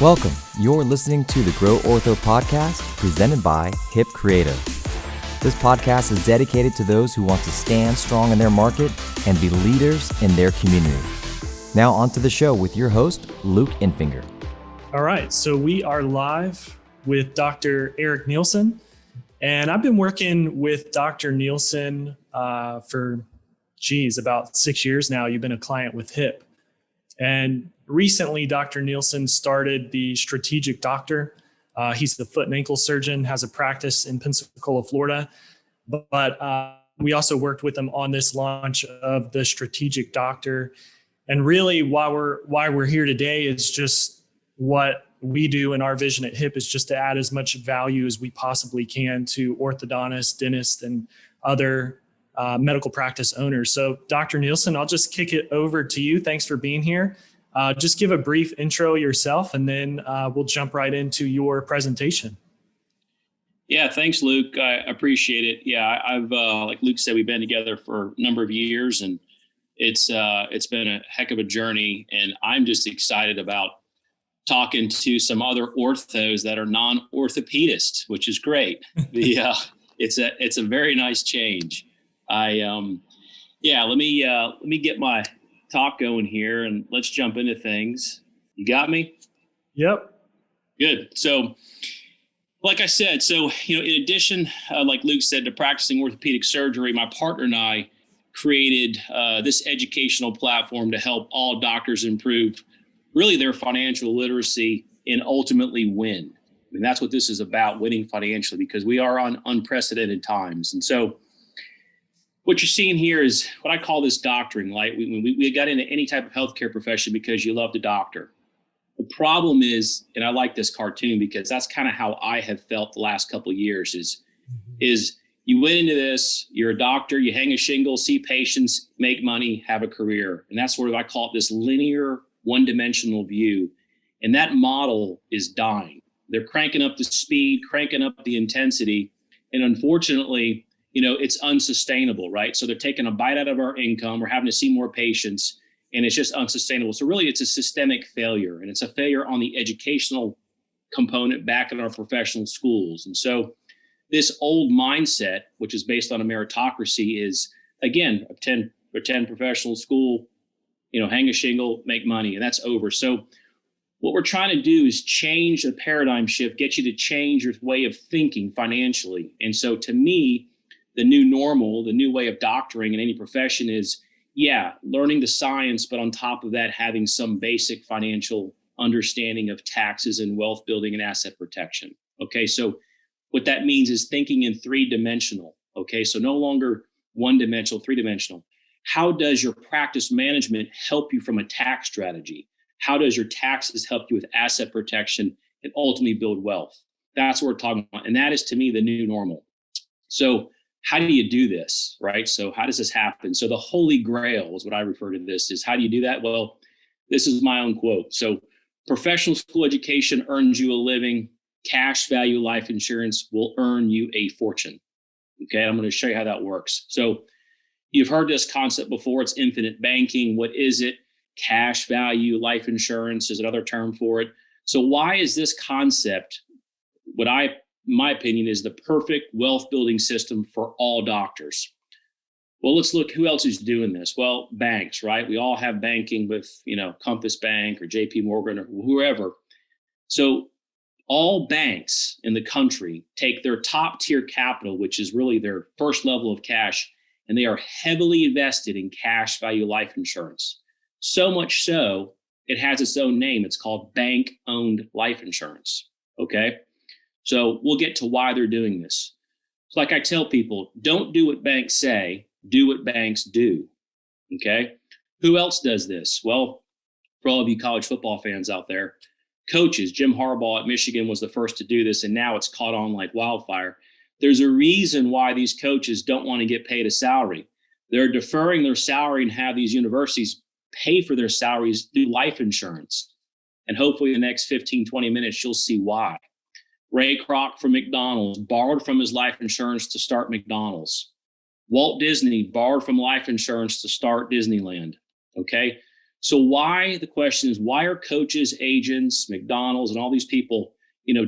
Welcome. You're listening to the GrowOrtho podcast presented by Hip Creative. This podcast is dedicated to those who want to stand strong in their market and be leaders in their community. Now on to the show with your host, Luke Infinger. All right, so we are live with Dr. Erik Nilssen, and I've been working with Dr. Nilssen for, about 6 years now. You've been a client with Hip. And recently, Dr. Nilssen started the Strategic Doctor. He's the foot and ankle surgeon, has a practice in Pensacola, Florida. But we also worked with him on this launch of the Strategic Doctor. And really, why we're here today is just what we do in our vision at HIP is just to add as much value as we possibly can to orthodontists, dentists, and other medical practice owners. So Dr. Nilssen, I'll just kick it over to you. Thanks for being here. Just give a brief intro yourself, and then we'll jump right into your presentation. Yeah, thanks, Luke. I appreciate it. Yeah, I've like Luke said, we've been together for a number of years, and it's been a heck of a journey. And I'm just excited about talking to some other orthos that are non-orthopedists, which is great. It's a very nice change. Let me get my talk going here and let's jump into things. You got me? Yep. Good. So like I said, in addition, like Luke said, to practicing orthopedic surgery, my partner and I created this educational platform to help all doctors improve really their financial literacy and ultimately win. I mean, that's what this is about, winning financially, because we are on unprecedented times. And so what you're seeing here is what I call this doctoring. Like we got into any type of healthcare profession because you love the doctor. The problem is, and I like this cartoon because that's kind of how I have felt the last couple of years is you went into this, you're a doctor, you hang a shingle, see patients, make money, have a career. And that's sort of, I call it this linear, one-dimensional view. And that model is dying. They're cranking up the speed, cranking up the intensity. And unfortunately, it's unsustainable, right? So they're taking a bite out of our income. We're having to see more patients, and it's just unsustainable. So really, it's a systemic failure, and it's a failure on the educational component back in our professional schools. And so this old mindset, which is based on a meritocracy, is, again, attend professional school, hang a shingle, make money, and that's over. So what we're trying to do is change the paradigm shift, get you to change your way of thinking financially. And so to me, the new normal, the new way of doctoring in any profession is, learning the science, but on top of that, having some basic financial understanding of taxes and wealth building and asset protection. Okay, so what that means is thinking in three-dimensional. Okay, so no longer one-dimensional, three-dimensional. How does your practice management help you from a tax strategy? How does your taxes help you with asset protection and ultimately build wealth? That's what we're talking about. And that is, to me, the new normal. So how do you do this, right? So how does this happen? So the holy grail is what I refer to this is, how do you do that? Well, this is my own quote. So professional school education earns you a living. Cash value life insurance will earn you a fortune. Okay, I'm going to show you how that works. So you've heard this concept before. It's infinite banking. What is it? Cash value life insurance is another term for it. So why is this concept, in my opinion, is the perfect wealth building system for all doctors? Well, let's look who else is doing this. Well, banks, right? We all have banking with, Compass Bank or JP Morgan or whoever. So all banks in the country take their top tier capital, which is really their first level of cash, and they are heavily invested in cash value life insurance. So much so, it has its own name. It's called bank owned life insurance. Okay. So we'll get to why they're doing this. So like I tell people, don't do what banks say, do what banks do. Okay. Who else does this? Well, for all of you college football fans out there, coaches, Jim Harbaugh at Michigan was the first to do this, and now it's caught on like wildfire. There's a reason why these coaches don't want to get paid a salary. They're deferring their salary and have these universities pay for their salaries through life insurance. And hopefully in the next 15, 20 minutes, you'll see why. Ray Kroc from McDonald's borrowed from his life insurance to start McDonald's. Walt Disney borrowed from life insurance to start Disneyland. Okay. So the question is, why are coaches, agents, McDonald's, and all these people,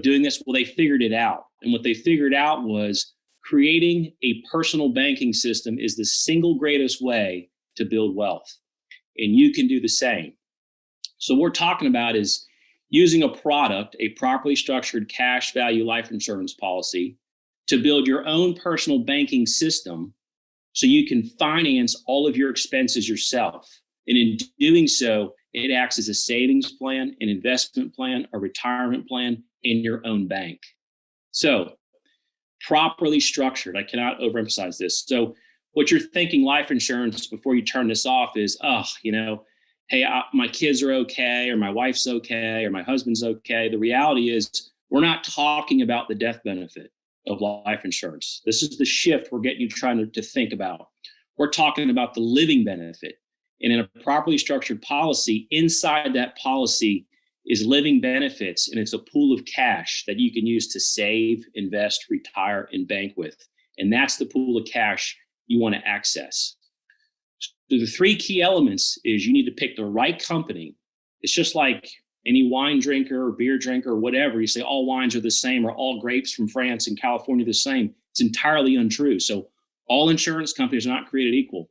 doing this? Well, they figured it out. And what they figured out was creating a personal banking system is the single greatest way to build wealth. And you can do the same. So what we're talking about is using a product, a properly structured cash value life insurance policy, to build your own personal banking system so you can finance all of your expenses yourself. And in doing so, it acts as a savings plan, an investment plan, a retirement plan in your own bank. So properly structured, I cannot overemphasize this. So what you're thinking life insurance before you turn this off is, hey, my kids are okay, or my wife's okay, or my husband's okay. The reality is we're not talking about the death benefit of life insurance. This is the shift we're getting you trying to think about. We're talking about the living benefit. And in a properly structured policy, inside that policy is living benefits, and it's a pool of cash that you can use to save, invest, retire, and bank with. And that's the pool of cash you want to access. So the three key elements is you need to pick the right company. It's just like any wine drinker or beer drinker or whatever. You say all wines are the same, or all grapes from France and California the same. It's entirely untrue. So all insurance companies are not created equal.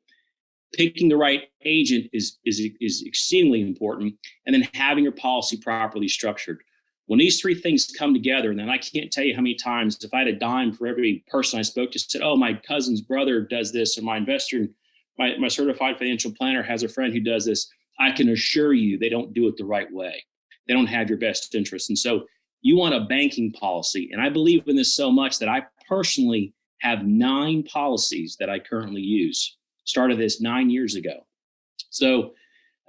Picking the right agent is exceedingly important, and then having your policy properly structured. When these three things come together, and then I can't tell you how many times, if I had a dime for every person I spoke to, said, oh, my cousin's brother does this, or my investor, my certified financial planner has a friend who does this, I can assure you they don't do it the right way. They don't have your best interest. And so you want a banking policy. And I believe in this so much that I personally have 9 policies that I currently use. Started this 9 years ago. So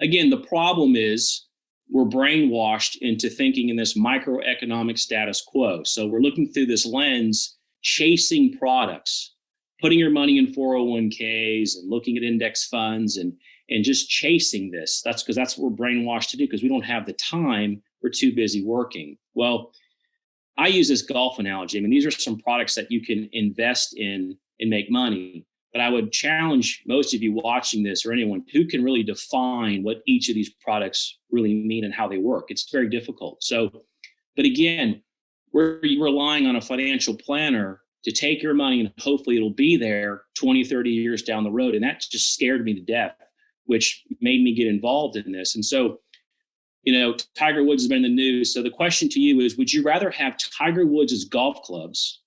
again, the problem is we're brainwashed into thinking in this microeconomic status quo. So we're looking through this lens, chasing products, putting your money in 401ks and looking at index funds and just chasing this. That's because that's what we're brainwashed to do, because we don't have the time. We're too busy working. Well, I use this golf analogy. I mean, these are some products that you can invest in and make money. But I would challenge most of you watching this, or anyone who can really define what each of these products really mean and how they work. It's very difficult. So, but again, we're relying on a financial planner to take your money and hopefully it'll be there 20, 30 years down the road. And that just scared me to death, which made me get involved in this. And so, Tiger Woods has been in the news. So the question to you is, would you rather have Tiger Woods' golf clubs,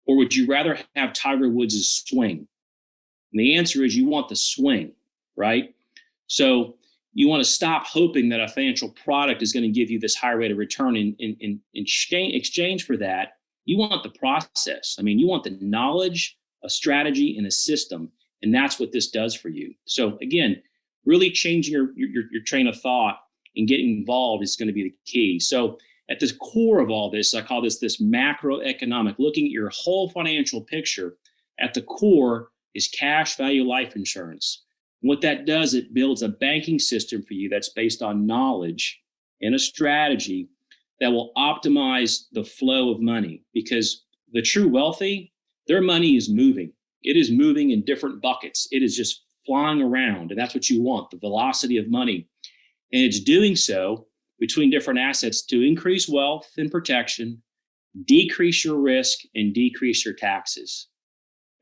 or would you rather have Tiger Woods' swing? And the answer is you want the swing, right? So you want to stop hoping that a financial product is going to give you this high rate of return. In exchange for that, you want the process. I mean, you want the knowledge, a strategy, and a system. And that's what this does for you. So again, really changing your train of thought and getting involved is going to be the key. So at the core of all this, I call this macroeconomic, looking at your whole financial picture. At the core is cash value life insurance. And what that does, it builds a banking system for you that's based on knowledge and a strategy that will optimize the flow of money, because the true wealthy, their money is moving. It is moving in different buckets. It is just flying around, and that's what you want, the velocity of money. And it's doing so between different assets to increase wealth and protection, decrease your risk, and decrease your taxes.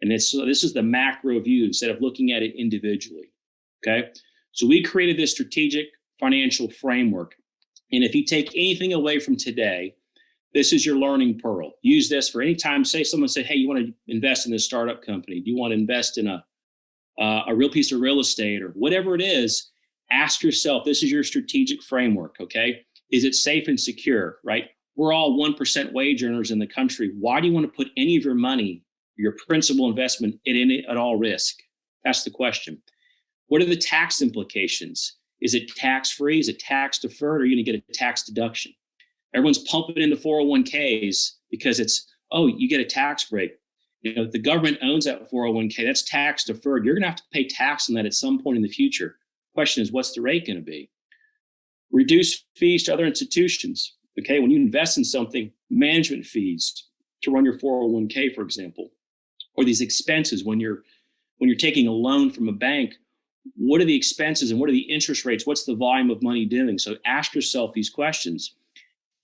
And this is the macro view instead of looking at it individually, okay? So we created this strategic financial framework. And if you take anything away from today, this is your learning pearl. Use this for any time. Say someone say, hey, you want to invest in this startup company? Do you want to invest in a real piece of real estate or whatever it is? Ask yourself, this is your strategic framework, okay? Is it safe and secure, right? We're all 1% wage earners in the country. Why do you want to put any of your money, your principal investment, at all risk? That's the question. What are the tax implications? Is it tax-free? Is it tax-deferred? Or are you going to get a tax deduction? Everyone's pumping into 401ks because you get a tax break. The government owns that 401k. That's tax-deferred. You're going to have to pay tax on that at some point in the future. Question is, what's the rate going to be? Reduce fees to other institutions. Okay, when you invest in something, management fees to run your 401k, for example, or these expenses when you're taking a loan from a bank, What are the expenses and what are the interest rates? What's the volume of money doing? So ask yourself these questions.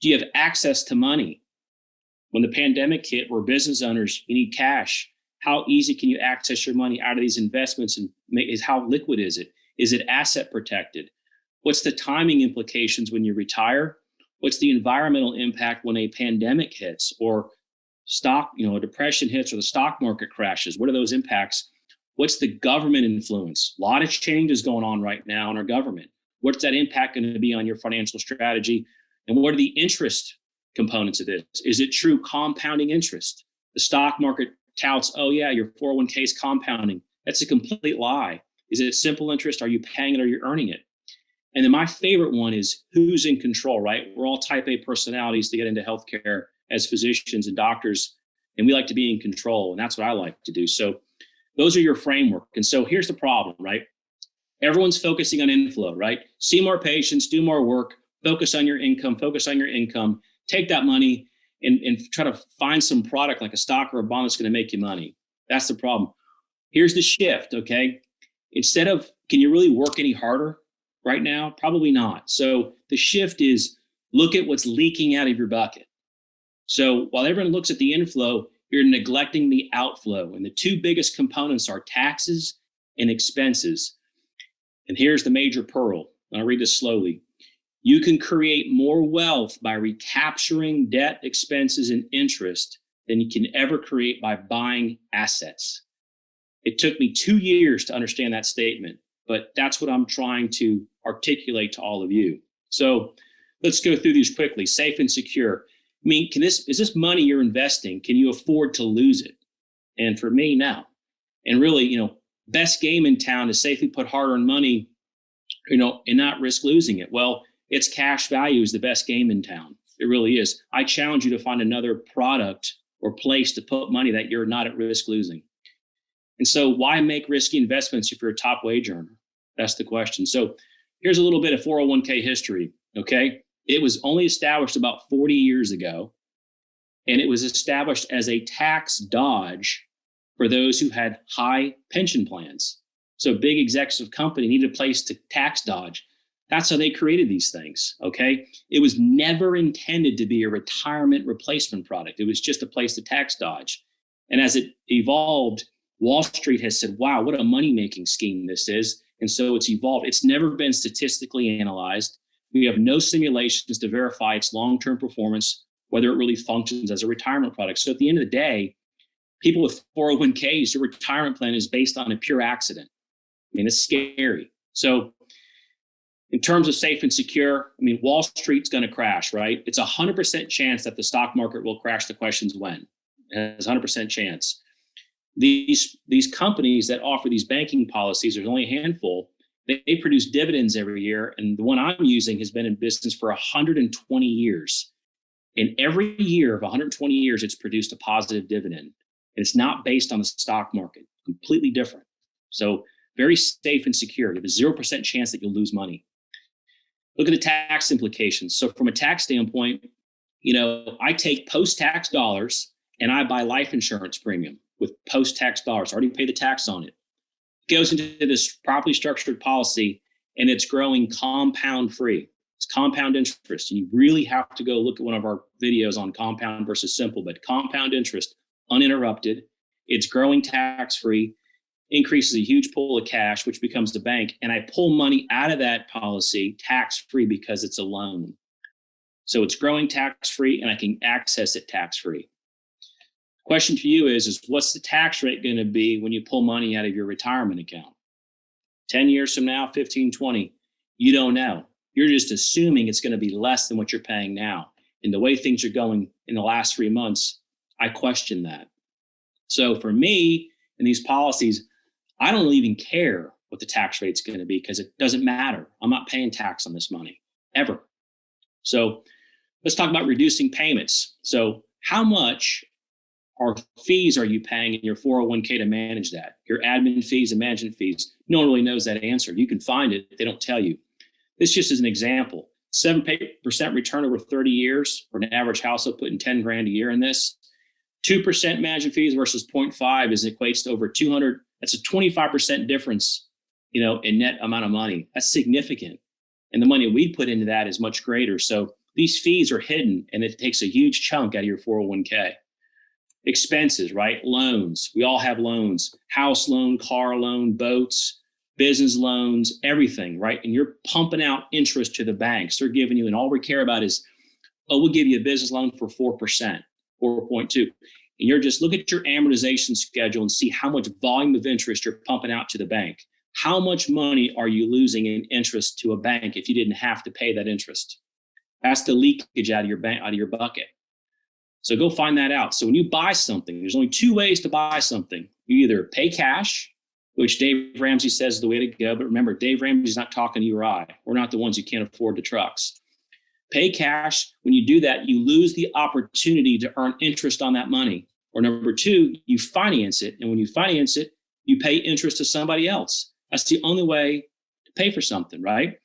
Do you have access to money? When the pandemic hit, we're business owners, you need cash. How easy can you access your money out of these investments, and how liquid is it? Is it asset protected? What's the timing implications when you retire? What's the environmental impact when a pandemic hits or a depression hits or the stock market crashes? What are those impacts? What's the government influence? A lot of changes going on right now in our government. What's that impact going to be on your financial strategy? And what are the interest components of this? Is it true compounding interest? The stock market touts, oh yeah, your 401k is compounding. That's a complete lie. Is it simple interest? Are you paying it or you're earning it? And then my favorite one is who's in control, right? We're all type A personalities to get into healthcare as physicians and doctors, and we like to be in control. And that's what I like to do. So those are your framework. And so here's the problem, right? Everyone's focusing on inflow, right? See more patients, do more work, focus on your income, take that money and try to find some product like a stock or a bond that's going to make you money. That's the problem. Here's the shift, okay? Instead of, can you really work any harder right now? Probably not. So the shift is look at what's leaking out of your bucket. So while everyone looks at the inflow, you're neglecting the outflow. And the two biggest components are taxes and expenses. And here's the major pearl. I'll read this slowly. You can create more wealth by recapturing debt, expenses, and interest than you can ever create by buying assets. It took me 2 years to understand that statement, but that's what I'm trying to articulate to all of you. So let's go through these quickly. Safe and secure. I mean, is this money you're investing? Can you afford to lose it? And for me, no. And really, best game in town is safely put hard-earned money, and not risk losing it. Well, its cash value is the best game in town. It really is. I challenge you to find another product or place to put money that you're not at risk losing. And so why make risky investments if you're a top wage earner? That's the question. So here's a little bit of 401k history, okay? It was only established about 40 years ago, and it was established as a tax dodge for those who had high pension plans. So big executive company needed a place to tax dodge. That's how they created these things, okay? It was never intended to be a retirement replacement product. It was just a place to tax dodge. And as it evolved, Wall Street has said, wow, what a money-making scheme this is. And so it's evolved. It's never been statistically analyzed. We have no simulations to verify its long-term performance, whether it really functions as a retirement product. So at the end of the day, people with 401ks, your retirement plan is based on a pure accident. I mean, it's scary. So in terms of safe and secure, I mean, Wall Street's going to crash, right? It's 100% chance that the stock market will crash. The question's when. It has 100% chance. These companies that offer these banking policies, there's only a handful, they produce dividends every year. And the one I'm using has been in business for 120 years. And every year of 120 years, it's produced a positive dividend. And it's not based on the stock market, completely different. So very safe and secure. You have a 0% chance that you'll lose money. Look at the tax implications. So from a tax standpoint, I take post-tax dollars and I buy life insurance premium with post-tax dollars. I already pay the tax on it. It goes into this properly structured policy and it's growing compound free. It's compound interest. And you really have to go look at one of our videos on compound versus simple, but compound interest, uninterrupted. It's growing tax-free, increases a huge pool of cash, which becomes the bank. And I pull money out of that policy tax-free because it's a loan. So it's growing tax-free and I can access it tax-free. Question for you is what's the tax rate going to be when you pull money out of your retirement account? 10 years from now, 15, 20, you don't know. You're just assuming it's going to be less than what you're paying now. And the way things are going in the last 3 months, I question that. So for me, in these policies, I don't even care what the tax rate's going to be because it doesn't matter. I'm not paying tax on this money, ever. So let's talk about reducing payments. So how much fees are you paying in your 401k to manage that? Your admin fees and management fees. No one really knows that answer. You can find it. They don't tell you. This just is an example. 7% return over 30 years for an average household putting 10 grand a year in this. 2% management fees versus 0.5 equates to over 200. That's a 25% difference in net amount of money. That's significant. And the money we put into that is much greater. So these fees are hidden, and it takes a huge chunk out of your 401k. Expenses, right? Loans. We all have loans, house loan, car loan, boats, business loans, everything, right? And you're pumping out interest to the banks. They're giving you, and all we care about is, we'll give you a business loan for 4%, 4.2. And you're just look at your amortization schedule and see how much volume of interest you're pumping out to the bank. How much money are you losing in interest to a bank if you didn't have to pay that interest? That's the leakage out of your bank, out of your bucket. So go find that out. So when you buy something, there's only two ways to buy something. You either pay cash, which Dave Ramsey says is the way to go. But remember, Dave Ramsey's not talking to you or I. We're not the ones who can't afford the trucks. Pay cash. When you do that, you lose the opportunity to earn interest on that money. Or number two, you finance it. And when you finance it, you pay interest to somebody else. That's the only way to pay for something, right?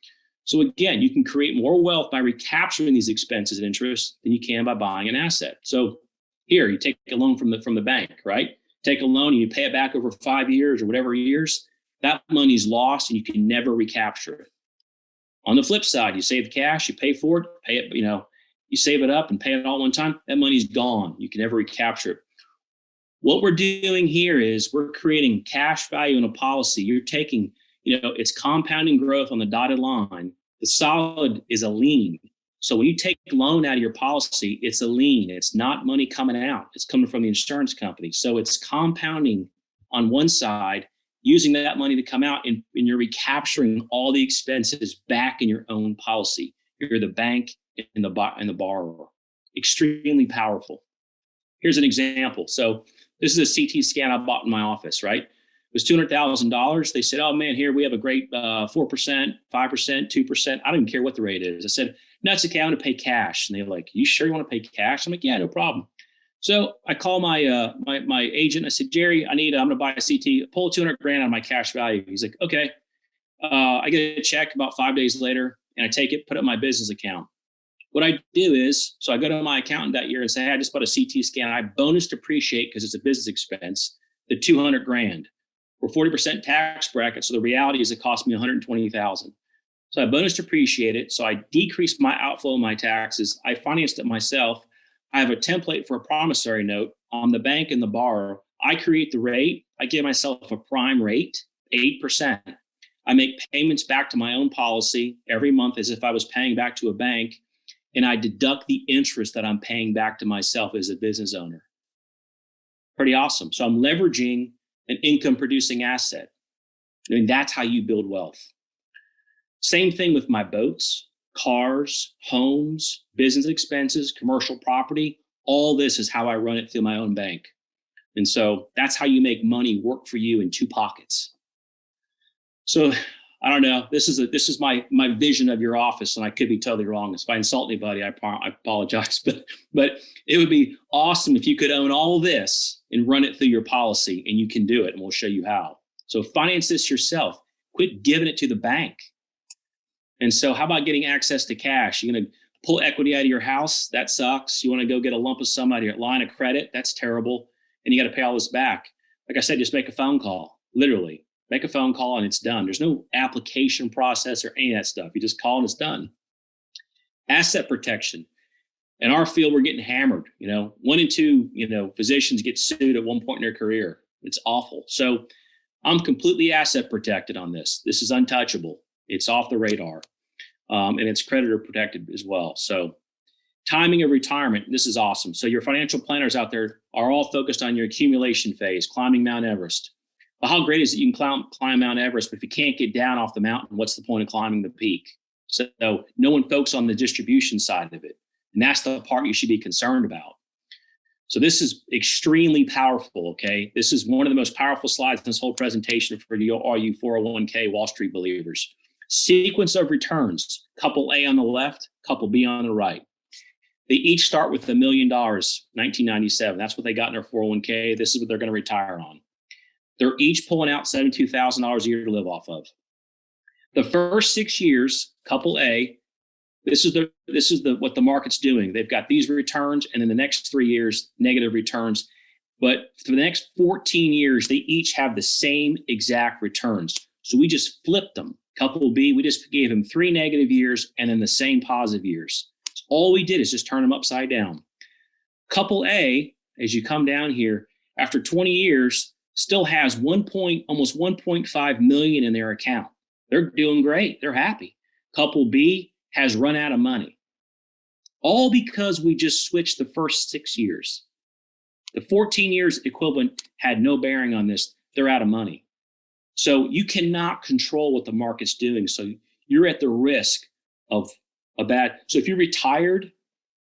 So again, you can create more wealth by recapturing these expenses and interest than you can by buying an asset. So here, you take a loan from the bank, right? Take a loan and you pay it back over 5 years or whatever years. That money's lost and you can never recapture it. On the flip side, you save the cash, you pay for it, pay it, you save it up and pay it all at one time. That money's gone. You can never recapture it. What we're doing here is we're creating cash value in a policy. You're taking, it's compounding growth on the dotted line. The solid is a lien. So when you take a loan out of your policy, it's a lien. It's not money coming out. It's coming from the insurance company. So it's compounding on one side, using that money to come out, and you're recapturing all the expenses back in your own policy. You're the bank and the borrower. Extremely powerful. Here's an example. So this is a CT scan I bought in my office, right? It was $200,000. They said, oh man, here we have a great 4%, 5%, 2%. I don't even care what the rate is. I said, no, it's okay. I'm going to pay cash. And they're like, you sure you want to pay cash? I'm like, yeah, no problem. So I call my my agent. I said, Jerry, I'm going to buy a CT. Pull $200,000 out of my cash value. He's like, okay. I get a check about 5 days later, and I take it, put it in my business account. What I do is, so I go to my accountant that year and say, hey, I just bought a CT scan. I bonus depreciate because it's a business expense, the $200,000. We're 40% tax bracket. So the reality is it cost me $120,000. So I bonus depreciate it. So I decreased my outflow of my taxes. I financed it myself. I have a template for a promissory note on the bank and the borrower. I create the rate. I give myself a prime rate, 8%. I make payments back to my own policy every month as if I was paying back to a bank. And I deduct the interest that I'm paying back to myself as a business owner. Pretty awesome. So I'm leveraging an income producing asset. I mean, that's how you build wealth. Same thing with my boats, cars, homes, business expenses, commercial property. All this is how I run it through my own bank. And so that's how you make money work for you in two pockets. So I don't know. This is my vision of your office, and I could be totally wrong. If I insult anybody, I apologize. But it would be awesome if you could own all this and run it through your policy, and you can do it, and we'll show you how. So finance this yourself. Quit giving it to the bank. And so how about getting access to cash? You're going to pull equity out of your house? That sucks. You want to go get a lump of sum out of your line of credit? That's terrible. And you got to pay all this back. Like I said, just make a phone call, literally. Make a phone call and it's done. There's no application process or any of that stuff. You just call and it's done. Asset protection. In our field, we're getting hammered. 1 in 2, physicians get sued at one point in their career. It's awful. So I'm completely asset protected on this. This is untouchable. It's off the radar. And it's creditor protected as well. So timing of retirement, this is awesome. So your financial planners out there are all focused on your accumulation phase, climbing Mount Everest. Well, how great is it you can climb Mount Everest, but if you can't get down off the mountain, what's the point of climbing the peak? So no one focuses on the distribution side of it. And that's the part you should be concerned about. So this is extremely powerful, okay? This is one of the most powerful slides in this whole presentation for all you 401k Wall Street believers. Sequence of returns, couple A on the left, couple B on the right. They each start with $1 million, 1997. That's what they got in their 401k. This is what they're going to retire on. They're each pulling out $72,000 a year to live off of. The first 6 years, couple A, this is what the market's doing. They've got these returns, and in the next 3 years, negative returns. But for the next 14 years, they each have the same exact returns. So we just flipped them. Couple B, we just gave him 3 negative years and then the same positive years. So all we did is just turn them upside down. Couple A, as you come down here, after 20 years, still has almost 1.5 million in their account. They're doing great. They're happy. Couple B has run out of money. All because we just switched the first 6 years. The 14 years equivalent had no bearing on this. They're out of money. So you cannot control what the market's doing. So you're at the risk of a bad. So if you're retired,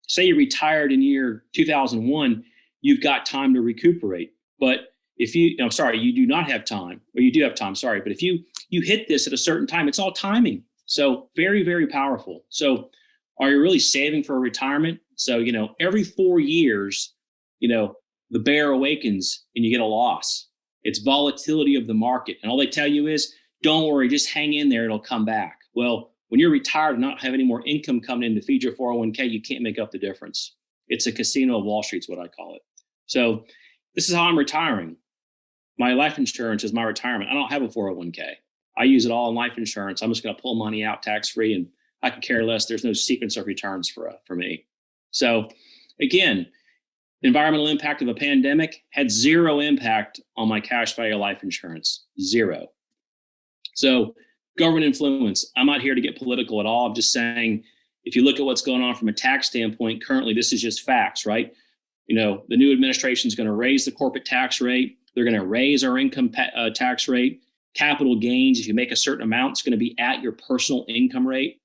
say you retired in year 2001, you've got time to recuperate. But if you do not have time, or you do have time, sorry. But if you hit this at a certain time, it's all timing. So very, very powerful. So are you really saving for a retirement? So, every 4 years, the bear awakens and you get a loss. It's volatility of the market. And all they tell you is, don't worry, just hang in there. It'll come back. Well, when you're retired and not have any more income coming in to feed your 401k, you can't make up the difference. It's a casino of Wall Street is what I call it. So this is how I'm retiring. My life insurance is my retirement. I don't have a 401k. I use it all in life insurance. I'm just going to pull money out tax-free, and I can care less. There's no sequence of returns for me. So again, environmental impact of a pandemic had 0 impact on my cash value life insurance, 0. So government influence, I'm not here to get political at all. I'm just saying, if you look at what's going on from a tax standpoint, currently, this is just facts, right? The new administration is going to raise the corporate tax rate. They're going to raise our income tax rate. Capital gains, if you make a certain amount, it's going to be at your personal income rate.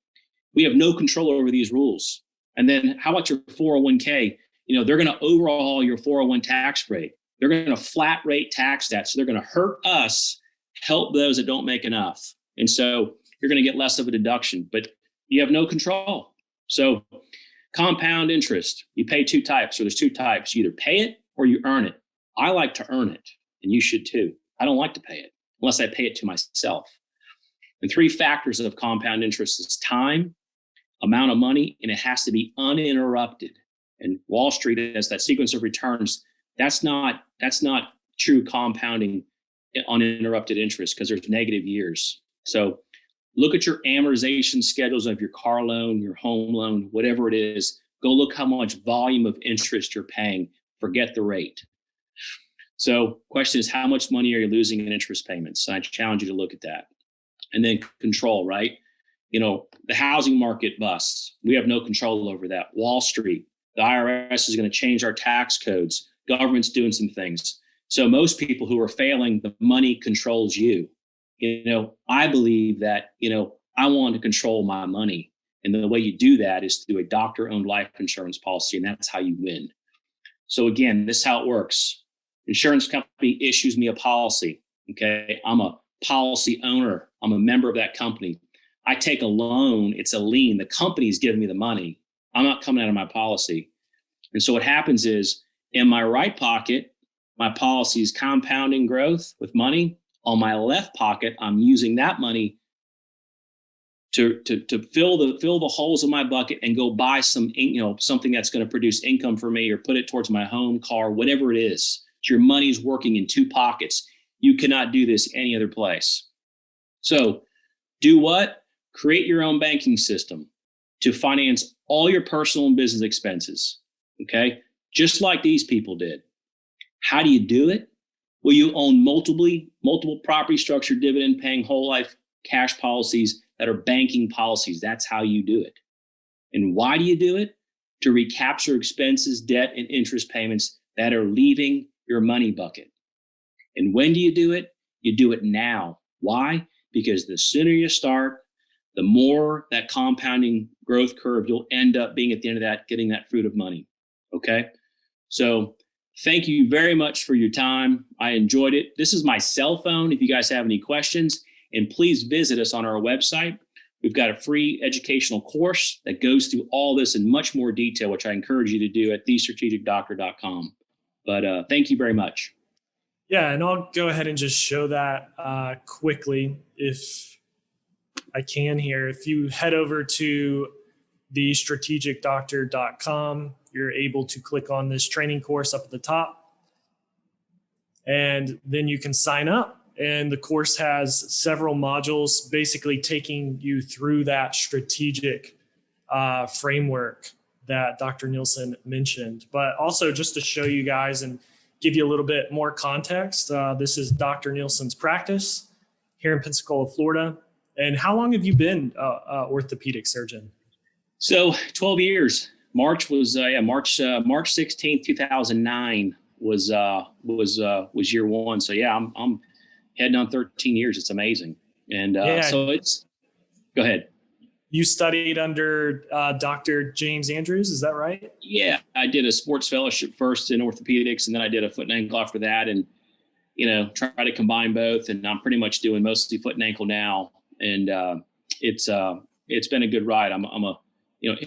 We have no control over these rules. And then how about your 401k? They're going to overhaul your 401 tax rate. They're going to flat rate tax that. So they're going to hurt us, help those that don't make enough. And so you're going to get less of a deduction, but you have no control. So compound interest, you pay 2 types, or there's 2 types. You either pay it or you earn it. I like to earn it, and you should too. I don't like to pay it unless I pay it to myself. And 3 factors of compound interest is time, amount of money, and it has to be uninterrupted. And Wall Street has that sequence of returns. That's not true compounding uninterrupted interest, because there's negative years. So look at your amortization schedules of your car loan, your home loan, whatever it is. Go look how much volume of interest you're paying. Forget the rate. So question is, how much money are you losing in interest payments? I challenge you to look at that. And then control, right? The housing market busts. We have no control over that. Wall Street, the IRS is going to change our tax codes. Government's doing some things. So most people who are failing, the money controls you. I believe that, I want to control my money. And the way you do that is through a doctor-owned life insurance policy, and that's how you win. So again, this is how it works. Insurance company issues me a policy. Okay. I'm a policy owner. I'm a member of that company. I take a loan. It's a lien. The company's giving me the money. I'm not coming out of my policy. And so what happens is, in my right pocket, my policy is compounding growth with money. On my left pocket, I'm using that money to fill the holes in my bucket and go buy something that's going to produce income for me, or put it towards my home, car, whatever it is. So your money's working in 2 pockets. You cannot do this any other place. So do what? Create your own banking system to finance all your personal and business expenses. Okay. Just like these people did. How do you do it? Well, you own multiple property structure, dividend paying whole life cash policies that are banking policies. That's how you do it. And why do you do it? To recapture expenses, debt, and interest payments that are leaving your money bucket. And when do you do it? You do it now. Why? Because the sooner you start, the more that compounding growth curve you'll end up being at the end of that, getting that fruit of money. Okay. So thank you very much for your time. I enjoyed it. This is my cell phone if you guys have any questions, and please visit us on our website. We've got a free educational course that goes through all this in much more detail, which I encourage you to do at thestrategicdoctor.com. But thank you very much. Yeah, and I'll go ahead and just show that quickly if I can here. If you head over to thestrategicdoctor.com, you're able to click on this training course up at the top, and then you can sign up And the course has several modules basically taking you through that strategic framework that Dr. Nilssen mentioned. But also just to show you guys and give you a little bit more context, this is Dr. Nilssen's practice here in Pensacola, Florida. And how long have you been an orthopedic surgeon? So 12 years. March 16th, 2009 was year one. So yeah, I'm heading on 13 years. It's amazing. And go ahead. You studied under Dr. James Andrews, is that right? Yeah, I did a sports fellowship first in orthopedics, and then I did a foot and ankle after that, and try to combine both. And I'm pretty much doing mostly foot and ankle now, and it's been a good ride. I'm a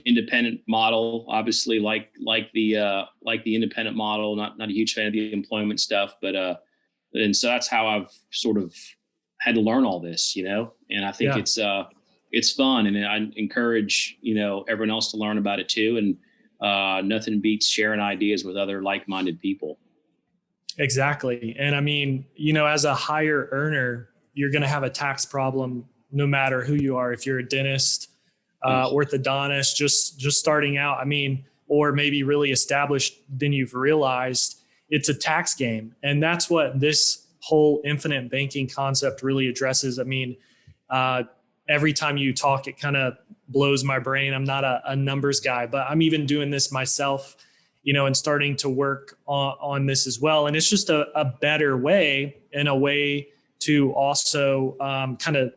independent model, obviously, like the independent model. Not a huge fan of the employment stuff, but and so that's how I've sort of had to learn all this, and I think it's fun, and I encourage, everyone else to learn about it too. And nothing beats sharing ideas with other like-minded people. Exactly. And I mean, as a higher earner, you're going to have a tax problem no matter who you are. If you're a dentist, orthodontist, just starting out, or maybe really established, then you've realized it's a tax game. And that's what this whole infinite banking concept really addresses. Every time you talk, it kind of blows my brain. I'm not a numbers guy, but I'm even doing this myself, and starting to work on this as well. And it's just a better way, and a way to also kind of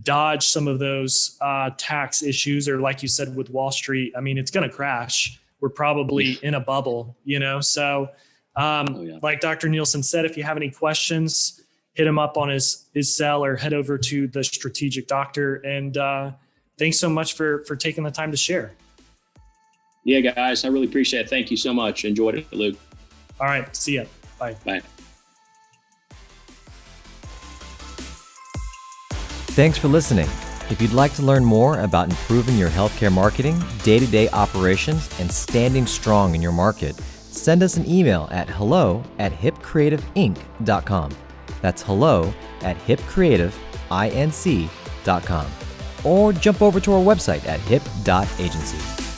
dodge some of those tax issues, or like you said, with Wall Street, it's going to crash. We're probably in a bubble, So like Dr. Nilssen said, if you have any questions, hit him up on his cell or head over to the strategic doctor. And thanks so much for taking the time to share. Yeah, guys, I really appreciate it. Thank you so much. Enjoyed it, Luke. All right. See ya. Bye. Bye. Thanks for listening. If you'd like to learn more about improving your healthcare marketing, day-to-day operations, and standing strong in your market, send us an email at hello@hipcreativeinc.com. That's hello@hipcreativeinc.com. Or jump over to our website at hip.agency.